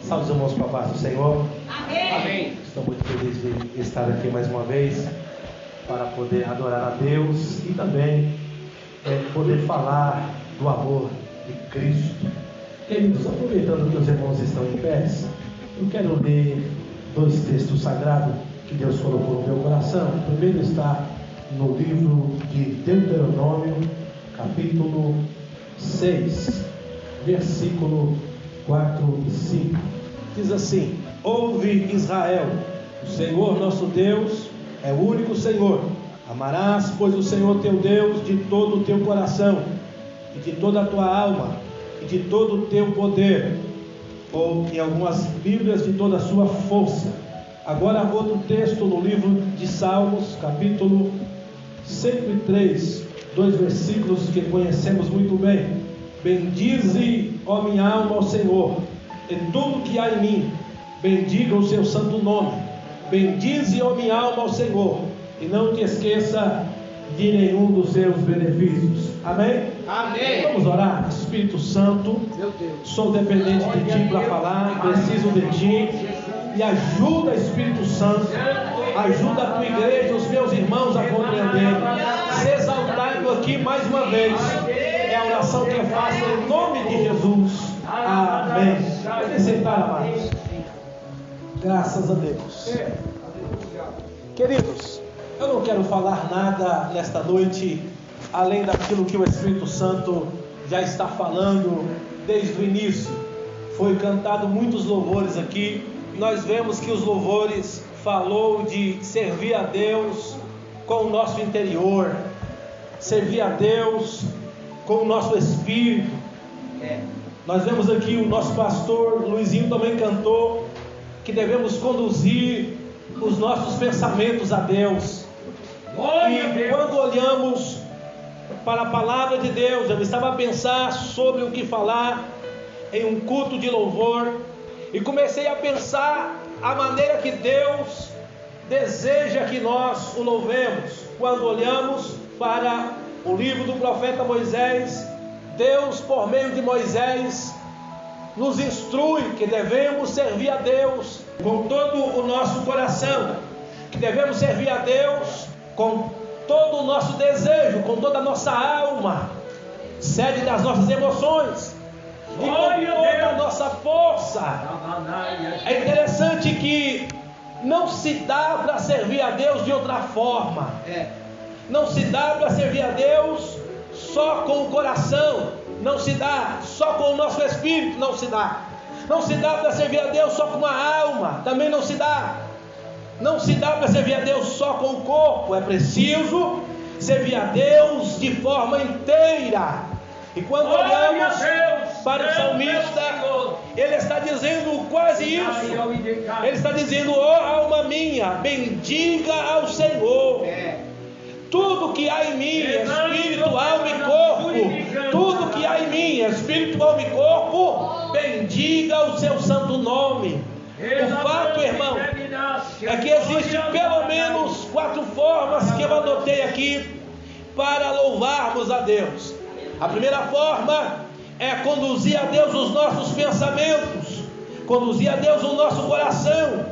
Salve os irmãos com a paz do Senhor. Amém. Amém. Estou muito feliz de estar aqui mais uma vez para poder adorar a Deus e também poder falar do amor de Cristo. Queridos, aproveitando que os irmãos estão em pé, eu quero ler dois textos sagrados que Deus colocou no meu coração. O primeiro está no livro de Deuteronômio, capítulo 6, versículo 4 e 5. Diz assim: Ouve, Israel, o Senhor nosso Deus é o único Senhor. Amarás, pois, o Senhor teu Deus de todo o teu coração, e de toda a tua alma, e de todo o teu poder, ou em algumas Bíblias, de toda a sua força. Agora outro texto no livro de Salmos, capítulo 103, dois versículos que conhecemos muito bem. Bendize, ó minha alma, ao Senhor, e tudo que há em mim, bendiga o seu santo nome. Bendize, ó minha alma, ao Senhor, e não te esqueça de nenhum dos seus benefícios. Amém? Amém. Vamos orar. Espírito Santo, Meu Deus, sou dependente de Ti para falar, preciso de Ti. Me ajuda, Espírito Santo, ajuda a Tua igreja, os meus irmãos a compreender. Se exaltado aqui mais uma vez. É a oração que eu faço em nome de Jesus. Amém. Pode sentar, amados. Graças a Deus. Queridos, eu não quero falar nada nesta noite além daquilo que o Espírito Santo já está falando desde o início. Foi cantado muitos louvores aqui. Nós vemos que os louvores falou de servir a Deus com o nosso interior, servir a Deus com o nosso espírito. Nós vemos aqui o nosso pastor Luizinho também cantou que devemos conduzir os nossos pensamentos a Deus. E quando olhamos para a palavra de Deus, eu estava a pensar sobre o que falar em um culto de louvor, e comecei a pensar a maneira que Deus deseja que nós o louvemos. Quando olhamos para o livro do profeta Moisés, Deus, por meio de Moisés, nos instrui que devemos servir a Deus com todo o nosso coração, que devemos servir a Deus com todo o nosso desejo, com toda a nossa alma, sede das nossas emoções, e com toda a nossa força. É interessante que não se dá para servir a Deus de outra forma. Não se dá para servir a Deus só com o coração. Não se dá só com o nosso espírito. Não se dá. Não se dá para servir a Deus só com a alma. Também não se dá. Não se dá para servir a Deus só com o corpo. É preciso servir a Deus de forma inteira. E quando olhamos para o salmista, ele está dizendo quase isso. Ele está dizendo: ó alma minha, bendiga ao Senhor. Tudo que há em mim, espírito, alma e corpo, tudo que há em mim, espírito, alma e corpo, bendiga o seu santo nome. O fato, irmão, é que existem pelo menos 4 formas que eu anotei aqui para louvarmos a Deus. A primeira forma é conduzir a Deus os nossos pensamentos, conduzir a Deus o nosso coração.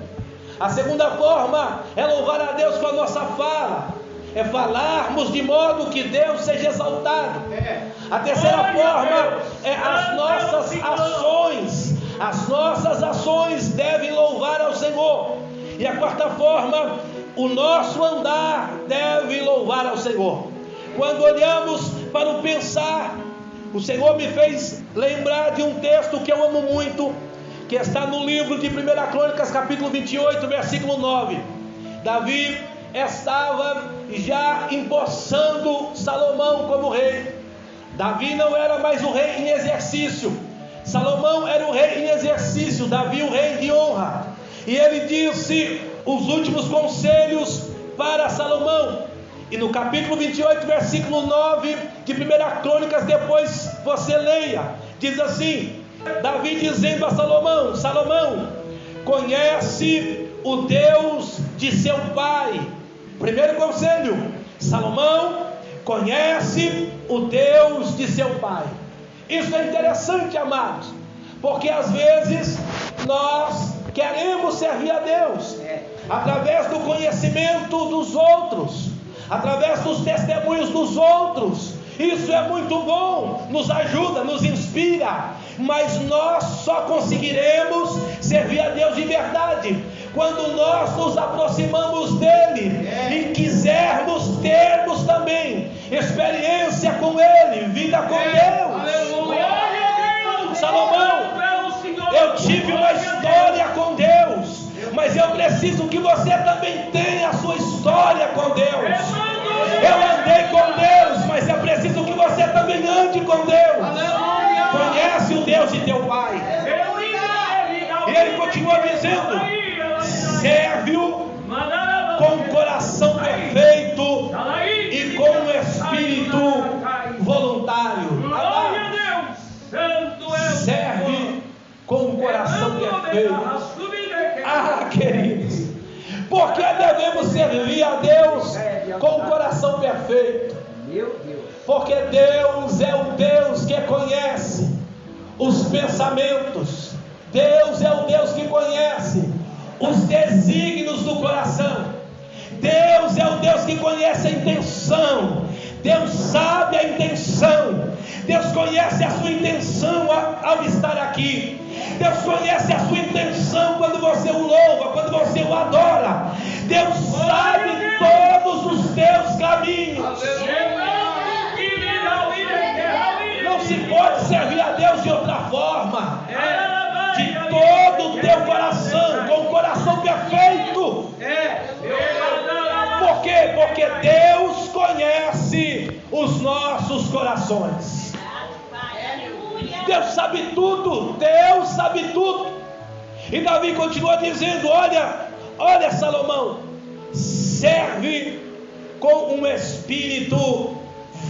A segunda forma é louvar a Deus com a nossa fala, é falarmos de modo que Deus seja exaltado. A terceira forma é as nossas ações. As nossas ações devem louvar ao Senhor. E a quarta forma, o nosso andar deve louvar ao Senhor. Quando olhamos para o pensar, o Senhor me fez lembrar de um texto que eu amo muito, que está no livro de 1 Crônicas, capítulo 28, versículo 9. Davi estava já empossando Salomão como rei. Davi não era mais o rei em exercício. Salomão era o rei em exercício, Davi o rei de honra. E ele disse os últimos conselhos para Salomão. E no capítulo 28, versículo 9 de 1 Crônicas, depois você leia, diz assim: Davi dizendo a Salomão: Salomão, conhece o Deus de seu pai. Primeiro conselho: Salomão, conhece o Deus de seu pai. Isso é interessante, amados, porque às vezes nós servir a Deus através do conhecimento dos outros, através dos testemunhos dos outros. Isso é muito bom, nos ajuda, nos inspira, mas nós só conseguiremos servir a Deus de verdade quando nós nos aproximamos dele e quisermos termos também experiência com ele, vida com Deus. Salomão, eu tive uma história com Deus, mas eu preciso que você também tenha a sua história com Deus. Eu andei com Deus, mas é preciso que você também ande com Deus. Conhece o Deus de teu pai. E ele continua dizendo: serve-o com o coração perfeito e com o espírito voluntário. Serve com o coração perfeito. Queridos, porque devemos servir a Deus com o coração perfeito? Porque Deus é o Deus que conhece os pensamentos. Deus é o Deus que conhece os desígnios do coração. Deus é o Deus que conhece a intenção. Deus sabe a intenção. Deus conhece a sua intenção ao estar aqui. Deus conhece a sua intenção quando você o louva, quando você o adora. Deus sabe todos os teus caminhos. Não se pode servir a Deus de outra forma. De todo o teu coração, com o coração perfeito. Por quê? Porque Deus conhece os nossos corações. Deus sabe tudo. Deus sabe tudo. E Davi continua dizendo: olha Salomão, serve com um espírito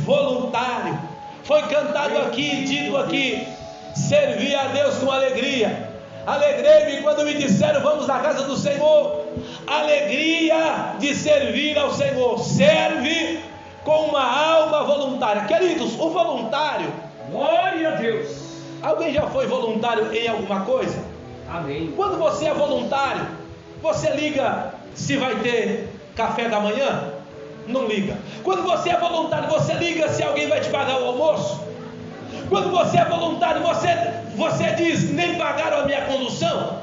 voluntário. Foi cantado aqui, dito aqui: servi a Deus com alegria. Alegrei-me quando me disseram: vamos na casa do Senhor. Alegria de servir ao Senhor. Serve com uma alma voluntária. Queridos, o voluntário, glória a Deus. Alguém já foi voluntário em alguma coisa? Amém. Quando você é voluntário, você liga se vai ter café da manhã? Não liga. Quando você é voluntário, você liga se alguém vai te pagar o almoço? Quando você é voluntário, você diz: nem pagaram a minha condução?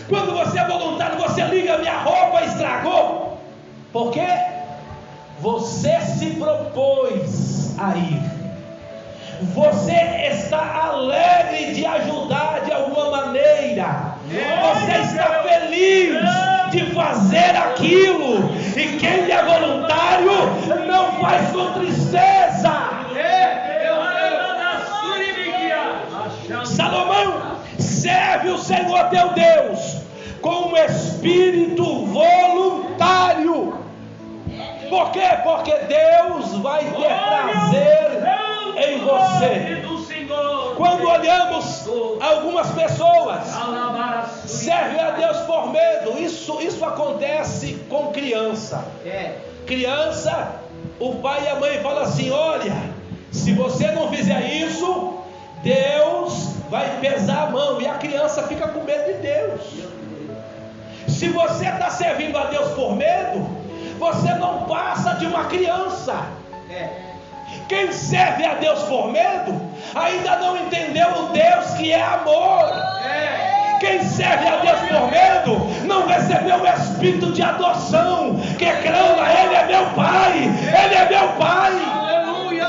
Quando você é voluntário, você liga: minha roupa estragou? Por quê? Você se propôs a ir. Você está alegre de ajudar de alguma maneira. Você está feliz de fazer aquilo. E quem é voluntário não faz com tristeza. Salomão, serve o Senhor teu Deus com um espírito voluntário. Por quê? Porque Deus vai ter prazer em você. Quando olhamos algumas pessoas servem a Deus por medo. Isso acontece com criança. Criança, o pai e a mãe falam assim: olha, se você não fizer isso, Deus vai pesar a mão. E a criança fica com medo de Deus. Se você está servindo a Deus por medo, você não passa de uma criança. Quem serve a Deus por medo ainda não entendeu o Deus que é amor. Quem serve a Deus por medo não recebeu o espírito de adoção, que clama: Ele é meu Pai, Ele é meu Pai. Aleluia.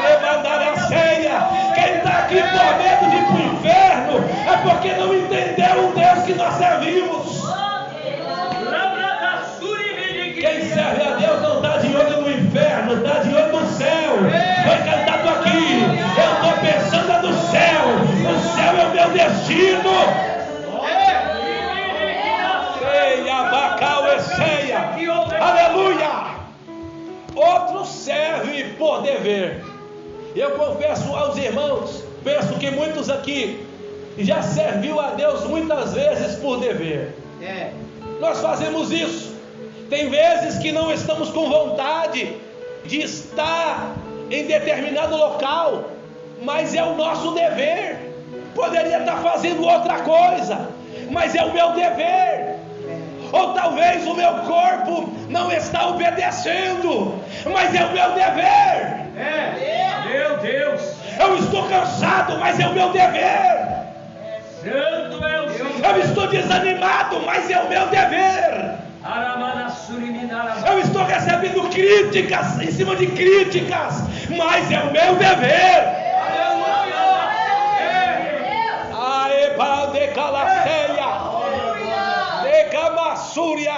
Levantar a ceia. Quem está aqui por medo de ir para o inferno é porque não entendeu o Deus que nós servimos. Quem serve a Deus não está de olho no inferno, está de olho no céu. Foi cantado aqui: eu estou pensando no céu. O céu é o meu destino. Ceia, bacal, ceia. Aleluia. Outro serve por dever. Eu confesso aos irmãos, penso que muitos aqui já serviu a Deus muitas vezes por dever. Nós fazemos isso. Tem vezes que não estamos com vontade de estar em determinado local, mas é o nosso dever. poderia estar fazendo outra coisa, mas é o meu dever. Ou talvez o meu corpo não está obedecendo, mas é o meu dever. Meu Deus. Eu estou cansado, mas é o meu dever. Santo é o Senhor. Eu estou desanimado, mas é o meu dever. Eu estou recebendo críticas em cima de críticas, mas é o meu dever. Aeba de calaceia, de camassúria.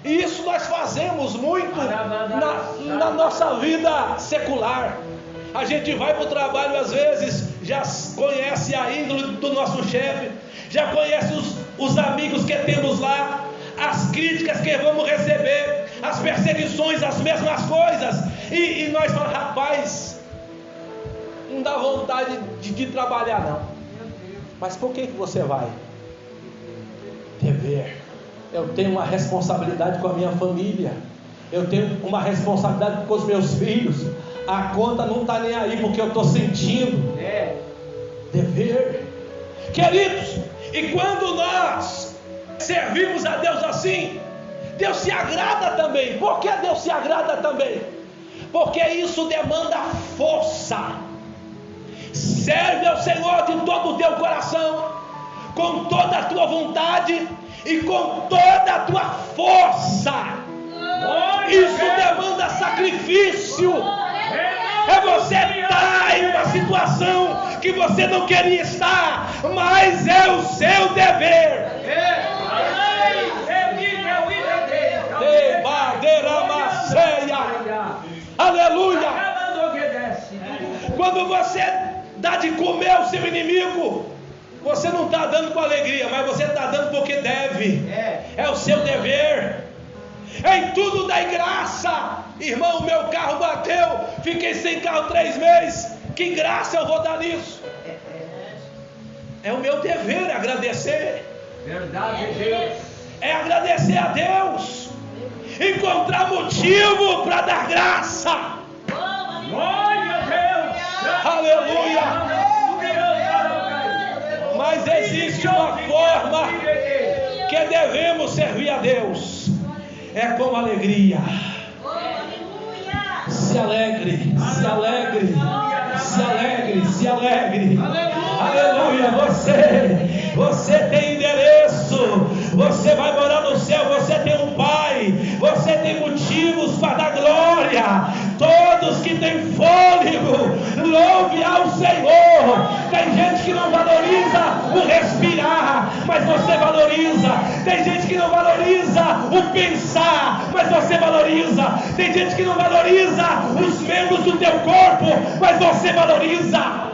E isso nós fazemos muito na nossa vida secular. A gente vai para o trabalho às vezes, já conhece a índole do nosso chefe, já conhece os amigos que temos lá, as críticas que vamos receber, as perseguições, as mesmas coisas, e nós falamos, rapaz, não dá vontade de trabalhar não. Mas por que você vai? Dever. Eu tenho uma responsabilidade com a minha família, eu tenho uma responsabilidade com os meus filhos. A conta não está nem aí porque eu estou sentindo. Dever. Queridos, e quando nós servimos a Deus assim, Deus se agrada também. Por que Deus se agrada também? Porque isso demanda força. Serve ao Senhor de todo o teu coração, com toda a tua vontade e com toda a tua força. Isso demanda sacrifício. É você estar em uma situação que você não queria estar, mas é o seu dever. Aleluia. Quando você dá de comer ao seu inimigo, você não está dando com alegria, mas você está dando porque deve. É o seu dever. Em tudo dai graça. Irmão, meu carro bateu, fiquei sem carro 3 meses. Que graça eu vou dar nisso? É o meu dever agradecer. Verdade, Deus. É agradecer a Deus, encontrar motivo para dar graça. Glória a Deus. Aleluia. Mas existe uma forma que devemos servir a Deus. É com alegria. Se alegre, se alegre, se alegre, se alegre. Aleluia. Você tem endereço. Você vai morar no céu. Você tem um Pai. Você tem motivos para dar glória. Todos que têm fôlego, louve ao Senhor. Tem gente que não valoriza o respirar, mas você valoriza. Tem gente que não valoriza o pensar, mas você valoriza. Tem gente que não valoriza os membros do teu corpo, mas você valoriza.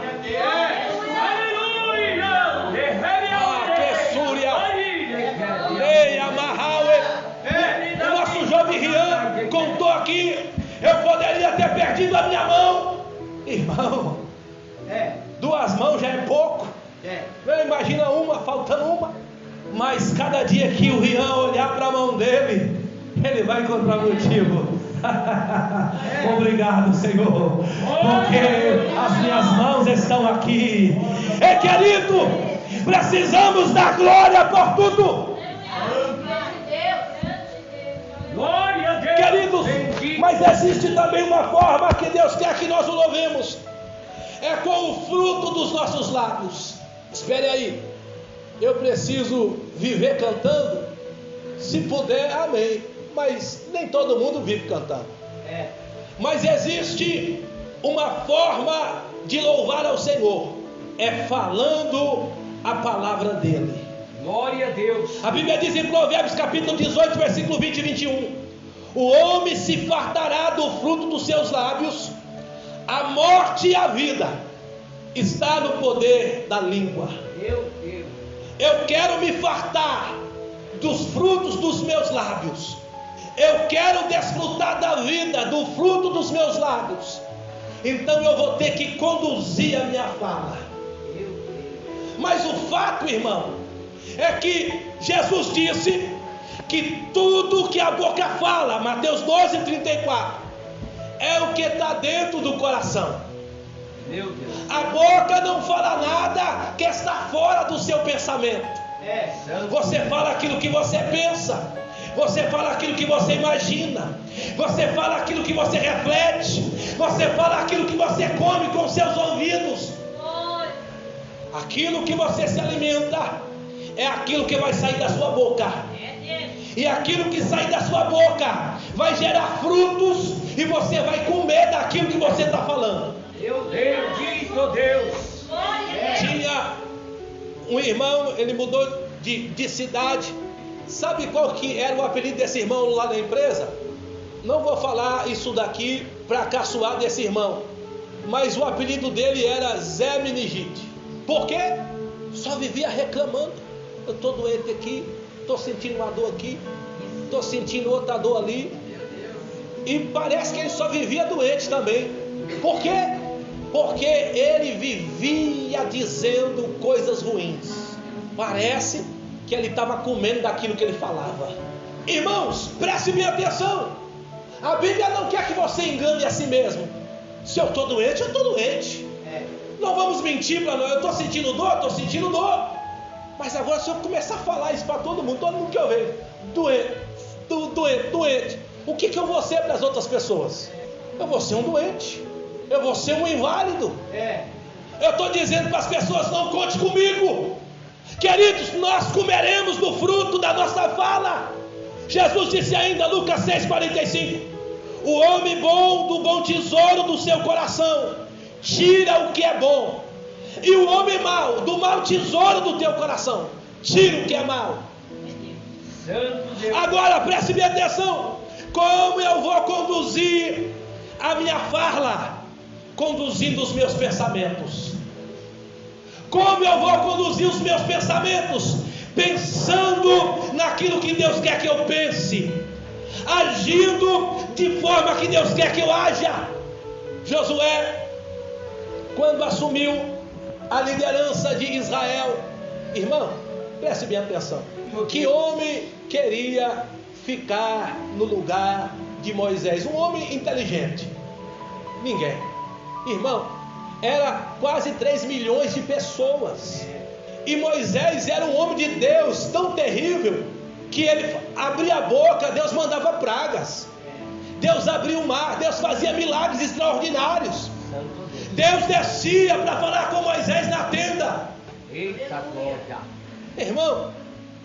O nosso jovem Rian contou aqui, eu poderia ter perdido a minha mão. Irmão, 2 mãos já é pouco. Imagina uma, faltando uma. Mas cada dia que o Rian olhar para a mão dele, ele vai encontrar motivo. Obrigado, Senhor, porque as minhas mãos estão aqui. Querido, precisamos dar glória por tudo. Glória a Deus. Queridos, mas existe também uma forma que Deus quer que nós o louvemos. É com o fruto dos nossos lábios. Espere aí, eu preciso viver cantando? Se puder, amém. Mas nem todo mundo vive cantando. Mas existe uma forma de louvar ao Senhor. É falando a palavra dele. Glória a Deus. A Bíblia diz em Provérbios capítulo 18, versículo 20 e 21. O homem se fartará do fruto dos seus lábios. A morte e a vida está no poder da língua. Eu quero me fartar dos frutos dos meus lábios. Eu quero desfrutar da vida, do fruto dos meus lábios. Então eu vou ter que conduzir a minha fala. Mas o fato, irmão, é que Jesus disse que tudo que a boca fala, Mateus 12:34, é o que está dentro do coração. Meu Deus. A boca não fala nada que está fora do seu pensamento. Você fala aquilo que você pensa. Você fala aquilo que você imagina. Você fala aquilo que você reflete. Você fala aquilo que você come com seus ouvidos. Aquilo que você se alimenta é aquilo que vai sair da sua boca. E aquilo que sai da sua boca vai gerar frutos. E você vai comer daquilo que você está falando. Meu Deus, diz, Deus. Tinha um irmão, ele mudou de cidade. Sabe qual que era o apelido desse irmão lá na empresa? Não vou falar isso daqui para caçoar desse irmão, mas o apelido dele era Zé Meningite. Por quê? Só vivia reclamando. Eu estou doente aqui, estou sentindo uma dor aqui, estou sentindo outra dor ali. E parece que ele só vivia doente também. Por quê? Porque ele vivia dizendo coisas ruins. Parece que ele estava comendo daquilo que ele falava. Irmãos, preste bem atenção. A Bíblia não quer que você engane a si mesmo. Se eu estou doente, eu estou doente. Não vamos mentir para nós. Eu estou sentindo dor. Mas agora se eu começar a falar isso para todo mundo que eu vejo, doente, o que eu vou ser para as outras pessoas? Eu vou ser um doente. Eu vou ser um inválido. Eu estou dizendo para as pessoas: não conte comigo. Queridos, nós comeremos do fruto da nossa fala. Jesus disse ainda, Lucas 6,45: o homem bom do bom tesouro do seu coração tira o que é bom, e o homem mau do mau tesouro do teu coração tira o que é mau. Agora preste bem atenção. Como eu vou conduzir a minha fala? Conduzindo os meus pensamentos. Como eu vou conduzir os meus pensamentos? Pensando naquilo que Deus quer que eu pense, agindo de forma que Deus quer que eu haja. Josué, quando assumiu a liderança de Israel, irmão, preste bem atenção. Que homem queria ficar no lugar de Moisés? Um homem inteligente? Ninguém. Irmão, era quase 3 milhões de pessoas. E Moisés era um homem de Deus tão terrível que ele abria a boca, Deus mandava pragas. Deus abria o mar, Deus fazia milagres extraordinários. Deus descia para falar com Moisés na tenda. Eita glória. Irmão,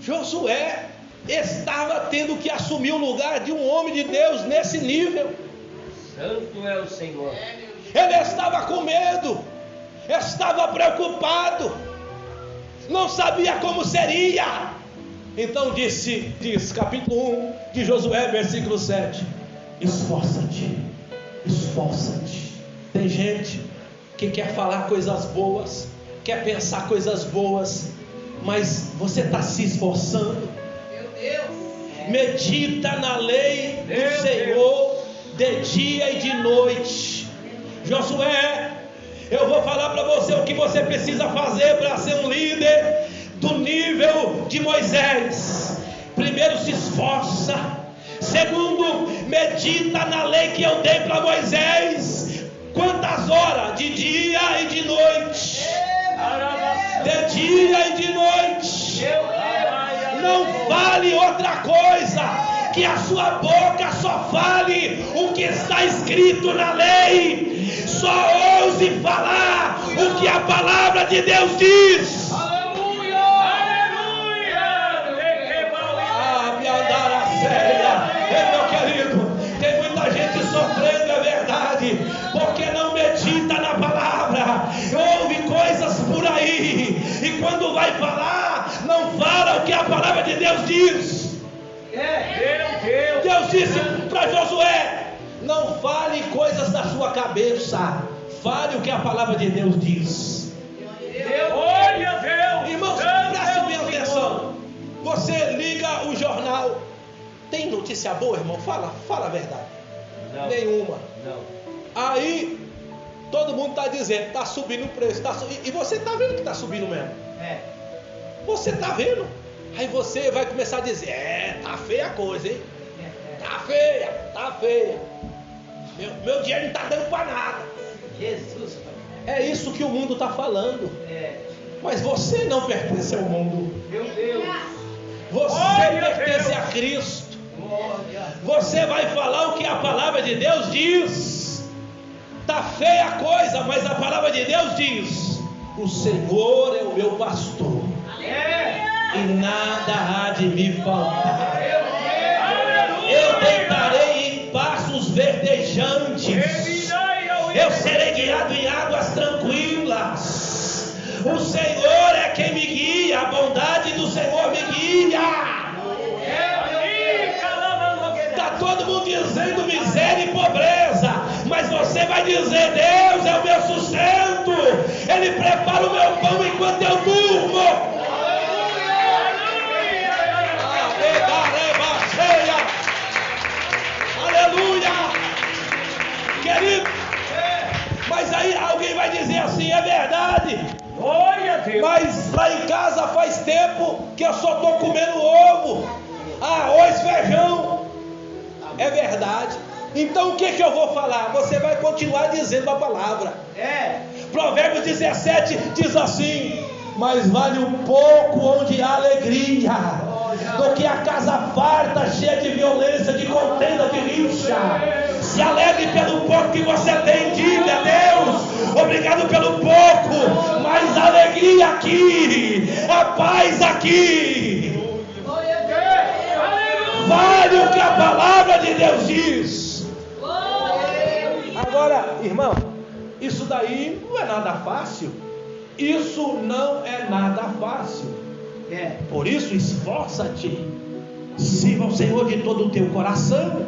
Josué estava tendo que assumir o lugar de um homem de Deus nesse nível. Santo é o Senhor. Ele estava com medo, estava preocupado, não sabia como seria. Então diz capítulo 1 de Josué, versículo 7: esforça-te. Tem gente que quer falar coisas boas, quer pensar coisas boas, mas você está se esforçando? Meu Deus. Medita na lei do Senhor de dia e de noite. Josué, eu vou falar para você o que você precisa fazer para ser um líder do nível de Moisés. Primeiro, se esforça. Segundo, medita na lei que eu dei para Moisés. Quantas horas? De dia e de noite. De dia e de noite. Não fale outra coisa. Que a sua boca só fale o que está escrito na lei. Só ouse falar o que a palavra de Deus diz. Aleluia! Aleluia! Ah, me andar a séria. Meu querido, tem muita gente sofrendo, é verdade, porque não medita na palavra. Ouve coisas por aí, e quando vai falar, não fala o que a palavra de Deus diz. Deus disse para Josué: não fale coisas da sua cabeça, fale o que a palavra de Deus diz. Glória a Deus! Irmãos, preste bem atenção. Você liga o jornal, tem notícia boa, irmão? Fala a verdade. Não. Nenhuma. Não. Aí todo mundo está dizendo, está subindo o preço, e você está vendo que está subindo mesmo. Você está vendo. Aí você vai começar a dizer: tá feia a coisa, hein? Tá feia. Meu dinheiro não está dando para nada. Jesus. É isso que o mundo está falando. Mas você não pertence ao mundo. Meu Deus. Você pertence a Cristo. Você vai falar o que a palavra de Deus diz. Está feia a coisa, mas a palavra de Deus diz: o Senhor é o meu pastor, e nada há de me faltar. Eu deitarei em pastos verdejantes, eu serei guiado em águas tranquilas. O Senhor é quem me guia, a bondade do Senhor me guia. Está todo mundo dizendo miséria e pobreza, mas você vai dizer: Deus é o meu sustento, Ele prepara o meu pão enquanto eu durmo. Aleluia, querido. Mas aí alguém vai dizer assim: é verdade, mas lá em casa faz tempo que eu só estou comendo ovo, arroz, feijão. É verdade. Então o que eu vou falar? Você vai continuar dizendo a palavra. Provérbios 17 diz assim: mas vale um pouco onde há alegria do que a casa farta, cheia de violência, de contenda, de rixa. Se alegre pelo pouco que você tem, diga: Deus, obrigado pelo pouco, mas a alegria aqui, a paz aqui, vale o que a palavra de Deus diz. Agora, irmão, isso daí não é nada fácil. Isso não é nada fácil. Por isso, esforça-te. Sirva ao Senhor de todo o teu coração.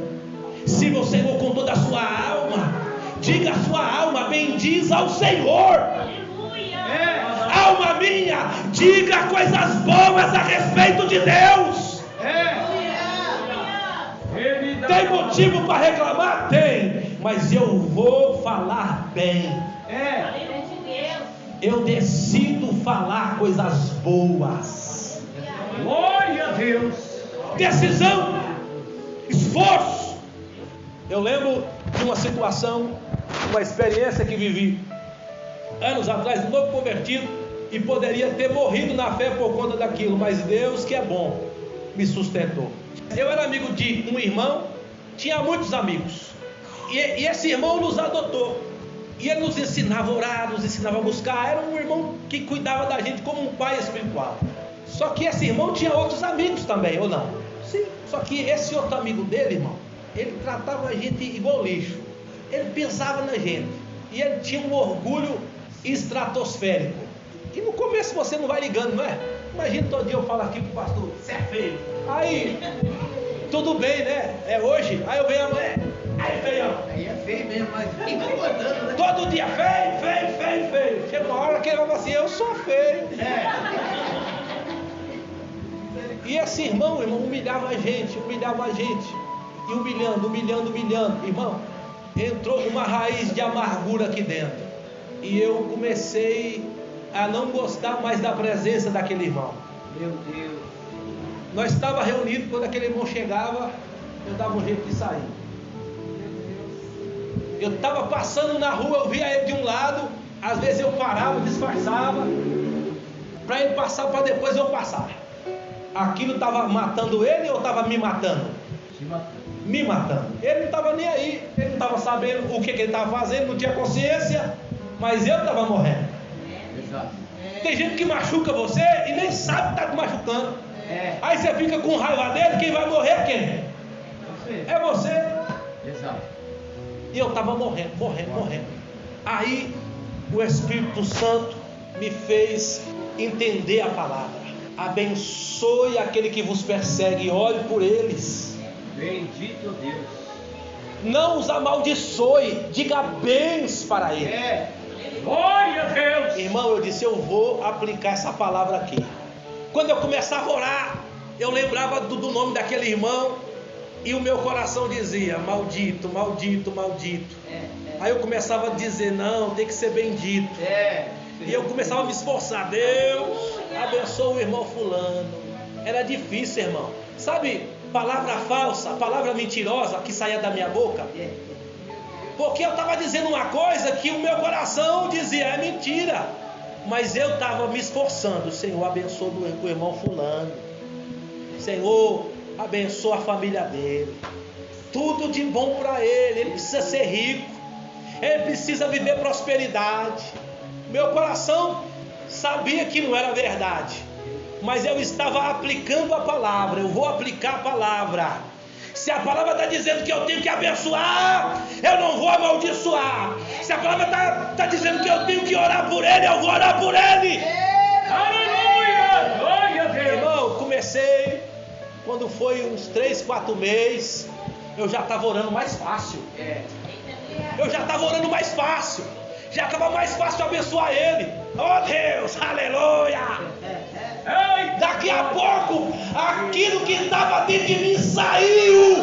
Sirva ao Senhor com toda a sua alma. Diga a sua alma: bendiz ao Senhor. Alma minha, diga coisas boas a respeito de Deus. Tem motivo para reclamar? Tem. Mas eu vou falar bem. Eu decido falar coisas boas. Glória a Deus. Decisão, esforço. Eu lembro de uma situação, uma experiência que vivi anos atrás, novo convertido, e poderia ter morrido na fé por conta daquilo, mas Deus, que é bom, me sustentou. Eu era amigo de um irmão, tinha muitos amigos, e esse irmão nos adotou, e ele nos ensinava a orar, nos ensinava a buscar. Era um irmão que cuidava da gente como um pai espiritual. Só que esse irmão tinha outros amigos também, ou não? Sim. Só que esse outro amigo dele, irmão, ele tratava a gente igual lixo. Ele pensava na gente, e ele tinha um orgulho estratosférico. E no começo você não vai ligando, não é? Imagina todo dia eu falo aqui pro pastor: você é feio. Aí, tudo bem, né? É hoje. Aí eu venho amanhã: aí, feião. Aí é feio mesmo, mas fica incomodando, né? Todo dia feio, feio, feio, feio. Chega uma hora que ele vai falar assim: eu sou feio. E esse irmão, humilhava a gente. E humilhando. Irmão, entrou uma raiz de amargura aqui dentro. E eu comecei a não gostar mais da presença daquele irmão. Meu Deus. Nós estávamos reunidos, quando aquele irmão chegava, eu dava um jeito de sair. Eu estava passando na rua, eu via ele de um lado, às vezes eu parava, disfarçava, para ele passar, para depois eu passar. Aquilo estava matando ele ou estava me matando? Me matando. Ele não estava nem aí, ele não estava sabendo o que ele estava fazendo, não tinha consciência, mas eu estava morrendo. Exato. Tem gente que machuca você e nem sabe que está te machucando. Aí você fica com raiva dele, quem vai morrer é quem? É você. Exato. E eu estava morrendo. Aí o Espírito Santo me fez entender a palavra. Abençoe aquele que vos persegue, ore por eles. Bendito Deus. Não os amaldiçoe, diga bens para ele. Glória a Deus. Irmão, eu disse: eu vou aplicar essa palavra aqui. Quando eu começava a orar, eu lembrava do nome daquele irmão, e o meu coração dizia: maldito, maldito, maldito. Aí eu começava a dizer: não, tem que ser bendito. E eu começava a me esforçar: Deus, abençoa o irmão fulano. Era difícil, irmão. Sabe, palavra falsa, palavra mentirosa que saía da minha boca. Porque eu estava dizendo uma coisa que o meu coração dizia, é mentira. Mas eu estava me esforçando. Senhor, abençoa o irmão fulano. Senhor, abençoa a família dele. Tudo de bom para ele. Ele precisa ser rico. Ele precisa viver prosperidade. Meu coração sabia que não era verdade, mas eu estava aplicando a palavra. Eu vou aplicar a palavra. Se a palavra está dizendo que eu tenho que abençoar, eu não vou amaldiçoar. Se a palavra está dizendo que eu tenho que orar por ele, eu vou orar por ele. Aleluia! Glória a Deus! Irmão, comecei, quando foi uns 3, 4 meses, eu já estava orando mais fácil. Eu já estava orando mais fácil. Já estava mais fácil abençoar ele. Oh Deus, aleluia! Daqui a pouco, aquilo que estava dentro de mim saiu.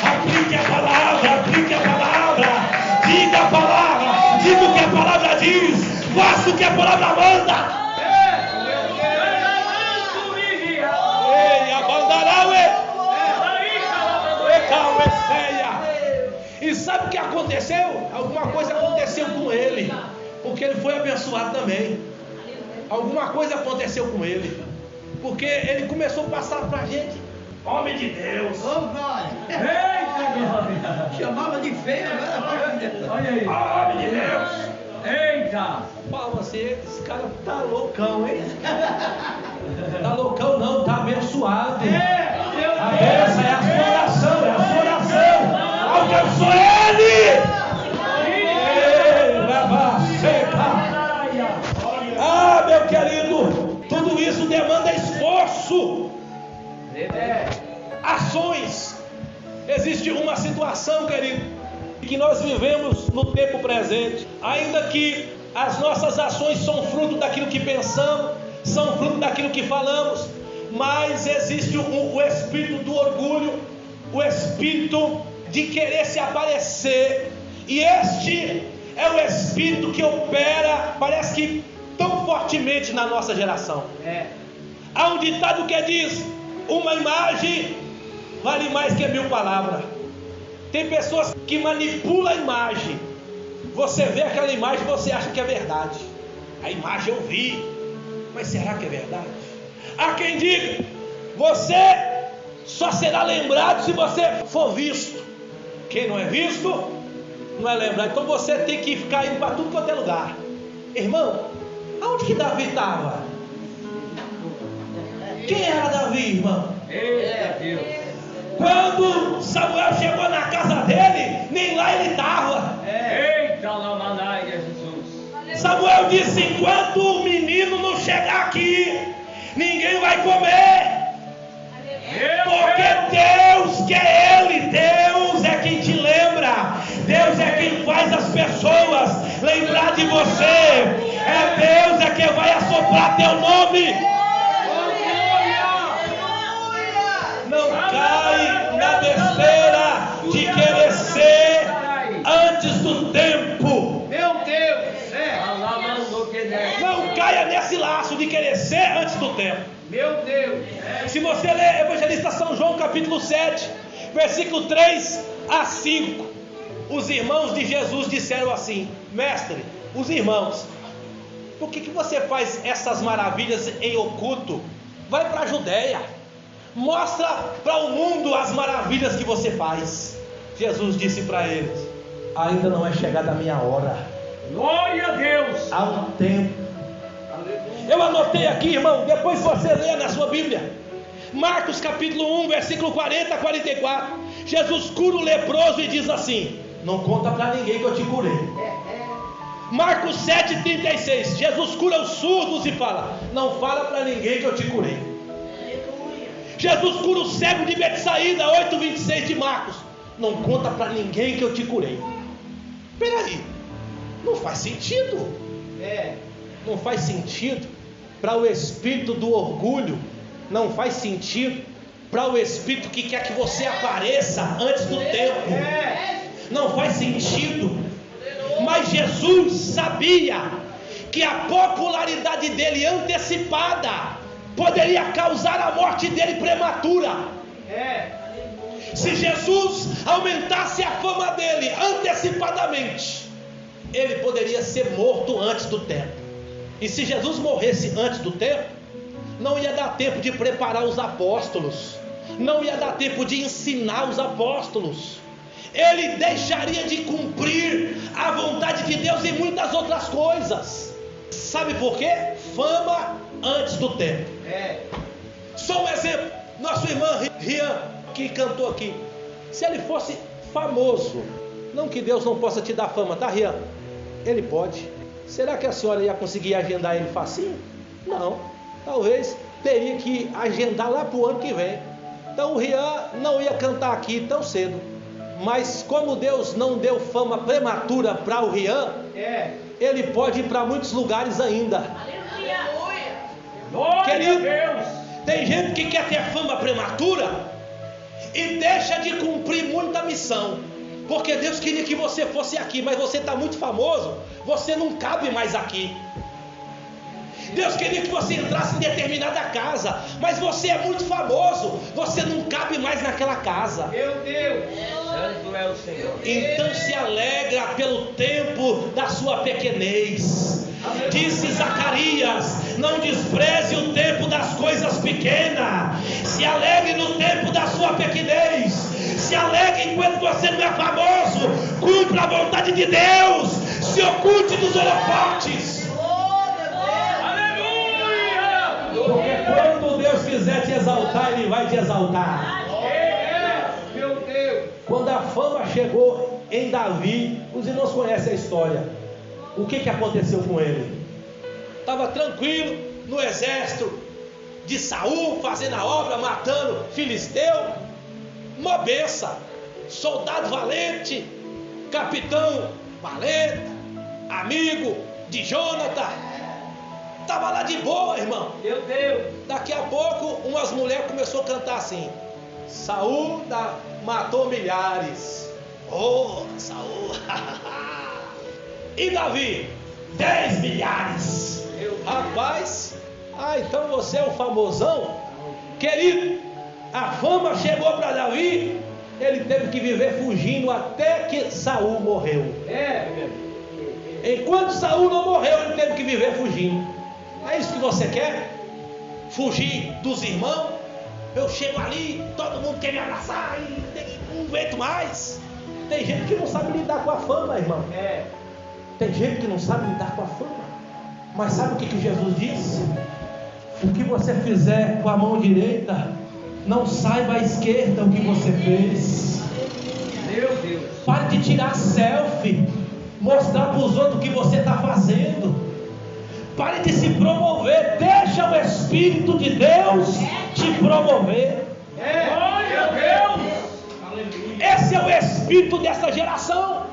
Aplique a palavra, diga a palavra, diga o que a palavra diz, faça o que a palavra manda. E sabe o que aconteceu? Alguma coisa aconteceu com ele, porque ele foi abençoado também. Alguma coisa aconteceu com ele, porque ele começou a passar pra gente, homem de Deus. Eita, glória! Chamava de feio, agora Olha aí. Homem de Deus. Eita! Fala assim, esse cara tá loucão, hein? Tá loucão não, tá abençoado. A benção é a sua oração, alcançou ele! Ah, meu querido, tudo isso demanda esforço, ações. Existe uma situação, querido, que nós vivemos no tempo presente, ainda que as nossas ações são fruto daquilo que pensamos, são fruto daquilo que falamos, mas existe o espírito do orgulho, o espírito de querer se aparecer, e este é o espírito que opera, parece que tão fortemente na nossa geração. Há um ditado que diz: uma imagem vale mais que 1000 palavras. Tem pessoas que manipulam a imagem. Você vê aquela imagem e você acha que é verdade. A imagem eu vi, mas será que é verdade? Há quem diga: você só será lembrado se você for visto. Quem não é visto, não é lembrado. Então você tem que ficar indo para tudo quanto é lugar. Irmão, aonde que Davi estava? Quem era Davi, irmão? Eita, Deus! Quando Samuel chegou na casa dele, nem lá ele estava. Eita, Lamanaia, Jesus! Samuel disse: enquanto o menino não chegar aqui, ninguém vai comer. Porque Deus quer ele, Deus é quem te lembra, Deus é quem faz as pessoas lembrar de você, Deus é quem vai assoprar teu nome. Não cai na besteira de querer ser antes do tempo. Meu Deus! Não caia nesse laço de querer ser antes do tempo. Meu Deus! Se você ler Evangelista São João capítulo 7, versículo 3 a 5, os irmãos de Jesus disseram assim: mestre, os irmãos, por que você faz essas maravilhas em oculto? Vai para a Judéia, mostra para o mundo as maravilhas que você faz. Jesus disse para eles: ainda não é chegada a minha hora. Glória a Deus! Há um tempo. Eu anotei aqui, irmão, depois você lê na sua Bíblia. Marcos capítulo 1, versículo 40 a 44. Jesus cura o leproso e diz assim: não conta para ninguém que eu te curei. Marcos 7, 36. Jesus cura os surdos e fala: não fala para ninguém que eu te curei. Jesus cura o cego de Betsaída, 8, 26 de Marcos: não conta para ninguém que eu te curei. Peraí, não faz sentido. Não faz sentido para o espírito do orgulho, não faz sentido para o espírito que quer que você apareça antes do tempo, não faz sentido. Mas Jesus sabia que a popularidade dele antecipada poderia causar a morte dele prematura. Se Jesus aumentasse a fama dele antecipadamente, ele poderia ser morto antes do tempo. E se Jesus morresse antes do tempo, não ia dar tempo de preparar os apóstolos, não ia dar tempo de ensinar os apóstolos. Ele deixaria de cumprir a vontade de Deus em muitas outras coisas. Sabe por quê? Fama antes do tempo. Só um exemplo. Nosso irmão Rian, que cantou aqui, se ele fosse famoso, não que Deus não possa te dar fama, tá, Rian? Ele pode. Será que a senhora ia conseguir agendar ele facinho? Não. Talvez teria que agendar lá para o ano que vem. Então o Rian não ia cantar aqui tão cedo. Mas como Deus não deu fama prematura para o Rian, ele pode ir para muitos lugares ainda. Querido, tem gente que quer ter fama prematura e deixa de cumprir muita missão, porque Deus queria que você fosse aqui, mas você está muito famoso, você não cabe mais aqui. Deus queria que você entrasse em determinada casa, mas você é muito famoso, você não cabe mais naquela casa. Meu Deus, Santo é o Senhor. Então se alegra pelo tempo da sua pequenez. Disse Zacarias: não despreze o tempo das coisas pequenas. Se alegre no tempo da sua pequenez. Se alegre enquanto você não é famoso. Cumpra a vontade de Deus. Se oculte dos holofotes. Porque quando Deus quiser te exaltar, Ele vai te exaltar. meu Deus. Quando a fama chegou em Davi, os irmãos conhecem a história. O que aconteceu com ele? Estava tranquilo no exército de Saul, fazendo a obra, matando filisteu. Uma benção. Soldado valente, capitão valente, amigo de Jonathan. Estava lá de boa, irmão. Meu Deus. Daqui a pouco, umas mulheres começaram a cantar assim: Saul matou milhares. Oh, Saul. E Davi? 10 milhares. Rapaz, então você é o famosão? Querido, a fama chegou para Davi. Ele teve que viver fugindo até que Saul morreu. Enquanto Saul não morreu, ele teve que viver fugindo. É isso que você quer? Fugir dos irmãos? Eu chego ali, todo mundo quer me abraçar e não aguento mais. Tem gente que não sabe lidar com a fama, irmão. Tem gente que não sabe lidar com a fama. Mas sabe o que Jesus disse? O que você fizer com a mão direita, não saiba à esquerda o que você fez. Meu Deus. Pare de tirar selfie, mostrar para os outros o que você está fazendo. Pare de se promover. Deixa o Espírito de Deus te promover. Glória a Deus. Esse é o espírito dessa geração.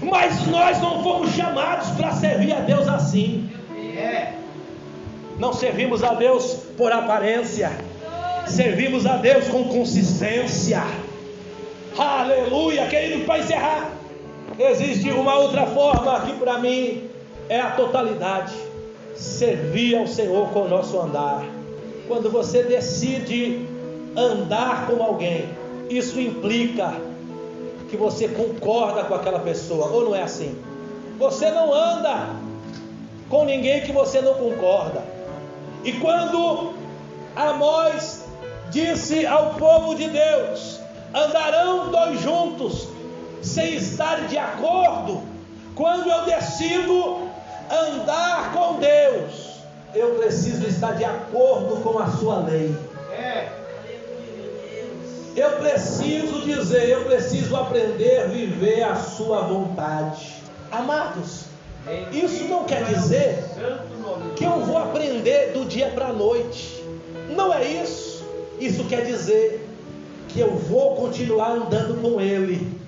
Mas nós não fomos chamados para servir a Deus assim. Não servimos a Deus por aparência, servimos a Deus com consistência. Aleluia, querido. Para encerrar, existe uma outra forma que para mim é a totalidade: servir ao Senhor com o nosso andar. Quando você decide andar com alguém, isso implica que você concorda com aquela pessoa, ou não é assim? Você não anda com ninguém que você não concorda. E quando Amós disse ao povo de Deus: andarão dois juntos sem estar de acordo? Quando eu decido andar com Deus, eu preciso estar de acordo com a sua lei. Eu preciso dizer, eu preciso aprender a viver a sua vontade. Amados, isso não quer dizer que eu vou aprender do dia para a noite. Não é isso. Isso quer dizer que eu vou continuar andando com Ele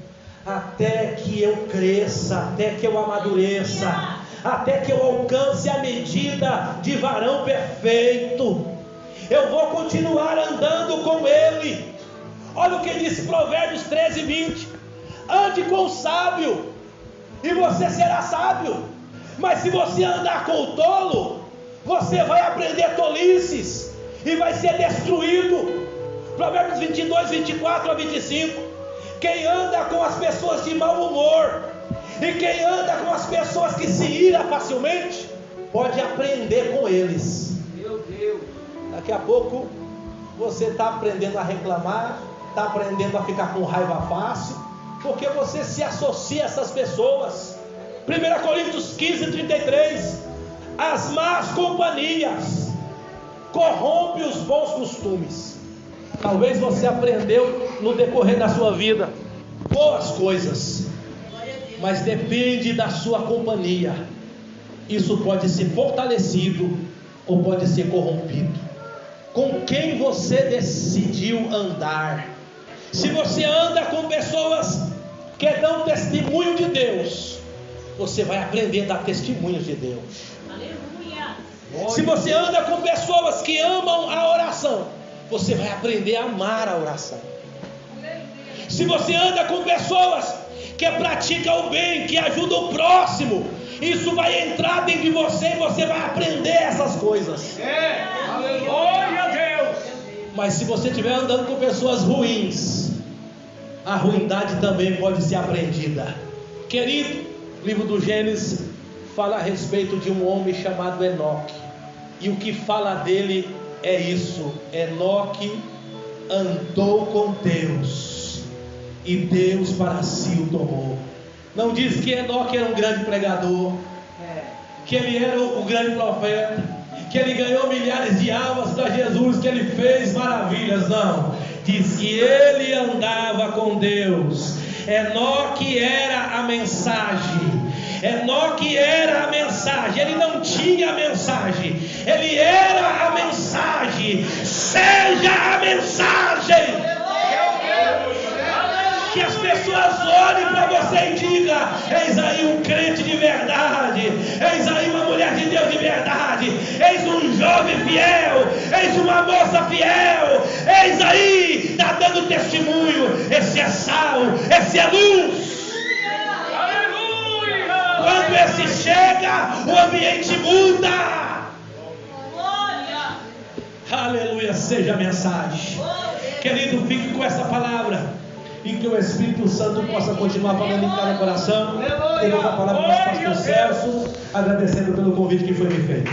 até que eu cresça, até que eu amadureça, até que eu alcance a medida de varão perfeito. Eu vou continuar andando com Ele. Olha o que diz Provérbios 13:20: ande com o sábio e você será sábio. Mas se você andar com o tolo, você vai aprender tolices. e vai ser destruído. Provérbios 22, 24 a 25. Quem anda com as pessoas de mau humor e quem anda com as pessoas que se ira facilmente, pode aprender com eles. Meu Deus. Daqui a pouco você está aprendendo a reclamar, está aprendendo a ficar com raiva fácil, porque você se associa a essas pessoas. 1 Coríntios 15, 33. As más companhias corrompem os bons costumes. Talvez você aprendeu no decorrer da sua vida boas coisas, mas depende da sua companhia. Isso pode ser fortalecido ou pode ser corrompido. Com quem você decidiu andar? Se você anda com pessoas que dão testemunho de Deus, você vai aprender a dar testemunho de Deus. Aleluia. Se você anda com pessoas que amam a oração, você vai aprender a amar a oração. Se você anda com pessoas que praticam o bem, que ajudam o próximo, isso vai entrar dentro de você e você vai aprender essas coisas. Glória a Deus. Mas se você estiver andando com pessoas ruins, a ruindade também pode ser aprendida. Querido, o livro do Gênesis fala a respeito de um homem chamado Enoque, e o que fala dele é isso: Enoque andou com Deus e Deus para si o tomou. Não diz que Enoque era um grande pregador, que ele era o grande profeta, que ele ganhou milhares de almas para Jesus, que ele fez maravilhas. Não, diz que ele andava com Deus. Enoque era a mensagem. Enoque era a mensagem. Ele não tinha a mensagem, ele era a mensagem. Seja a mensagem. Que as pessoas olhem para você e digam: eis aí um crente de verdade, eis aí uma mulher de Deus de verdade, eis um jovem fiel, eis uma moça fiel, eis aí, está dando testemunho. Esse é sal, esse é luz. Quando esse chega, o ambiente muda. Aleluia, seja a mensagem. Querido, fique com essa palavra e que o Espírito Santo possa continuar falando em cada coração. Eu vou dar a palavra para o nosso pastor Celso, agradecendo pelo convite que foi me feito.